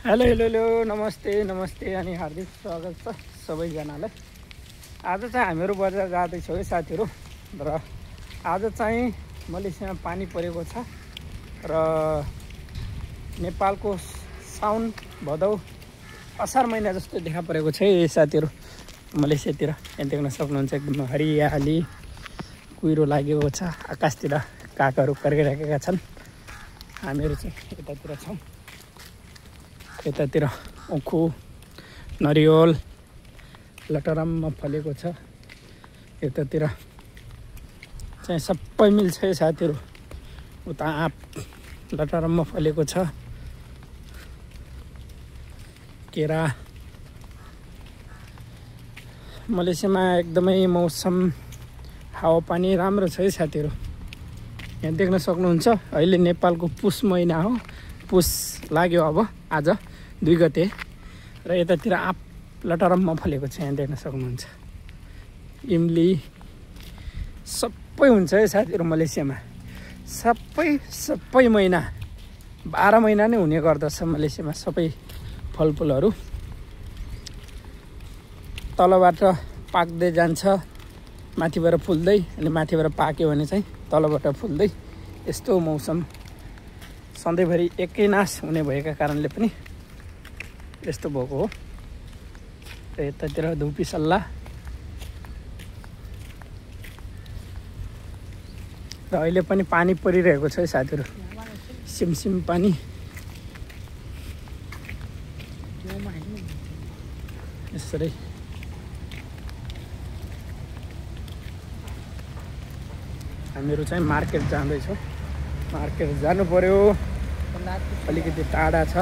Hello hello hello नमस्ते नमस्ते अनि हार्दिक स्वागत छ सबैजनालाई। आज चाहिँ हामीहरू बजार जाँदैछौँ है साथीहरू। र आज चाहिँ मलेसियामा पानी परेको छ र नेपालको साउन भदौ असार महिना जस्तो देखा परेको छ है साथीहरू। मलेसियातिर यहाँ देख्न सक्नुहुन्छ एकदम हरियाली कुहिरो लागेको छ। आकाशतिर कागहरू कर्किराखेका छन्। हामीहरू चाहिँ यतातिर छौँ। यतातिर उखु नरिवल लटरम्म फलेको छ। यतातिर चाहिँ सबै मिल्छ है साथीहरू। उता आँप लटरम्म फलेको छ। केरा मलेसियामा एकदमै मौसम हावापानी राम्रो छ है साथीहरू। यहाँ देख्न सक्नुहुन्छ अहिले नेपालको पुस महिना हो। पुस लाग्यो अब आज 2 गते र यतातिर आँप लटरम्म फलेको छ। यहाँ देख्न सक्नुहुन्छ इमली सबै हुन्छ है साथीहरू। मलेसियामा सबै महिना 12 महिना नै हुने गर्दछ मलेसियामा सबै फलफुलहरू। तलबाट पाक्दै जान्छ माथिबाट फुल्दै, अनि माथिबाट पाक्यो भने चाहिँ तलबाट फुल्दै, यस्तो मौसम सधैँभरि एकै नाश हुने भएका कारणले पनि यस्तो भएको हो। र यतातिर धुपी सल्ला र अहिले पनि पानी परिरहेको छ है साथीहरू। सिमसिम पानी यसरी हामीहरू चाहिँ मार्केट जाँदैछौँ। मार्केट जानु पर्यो, अलिकति टाढा छ।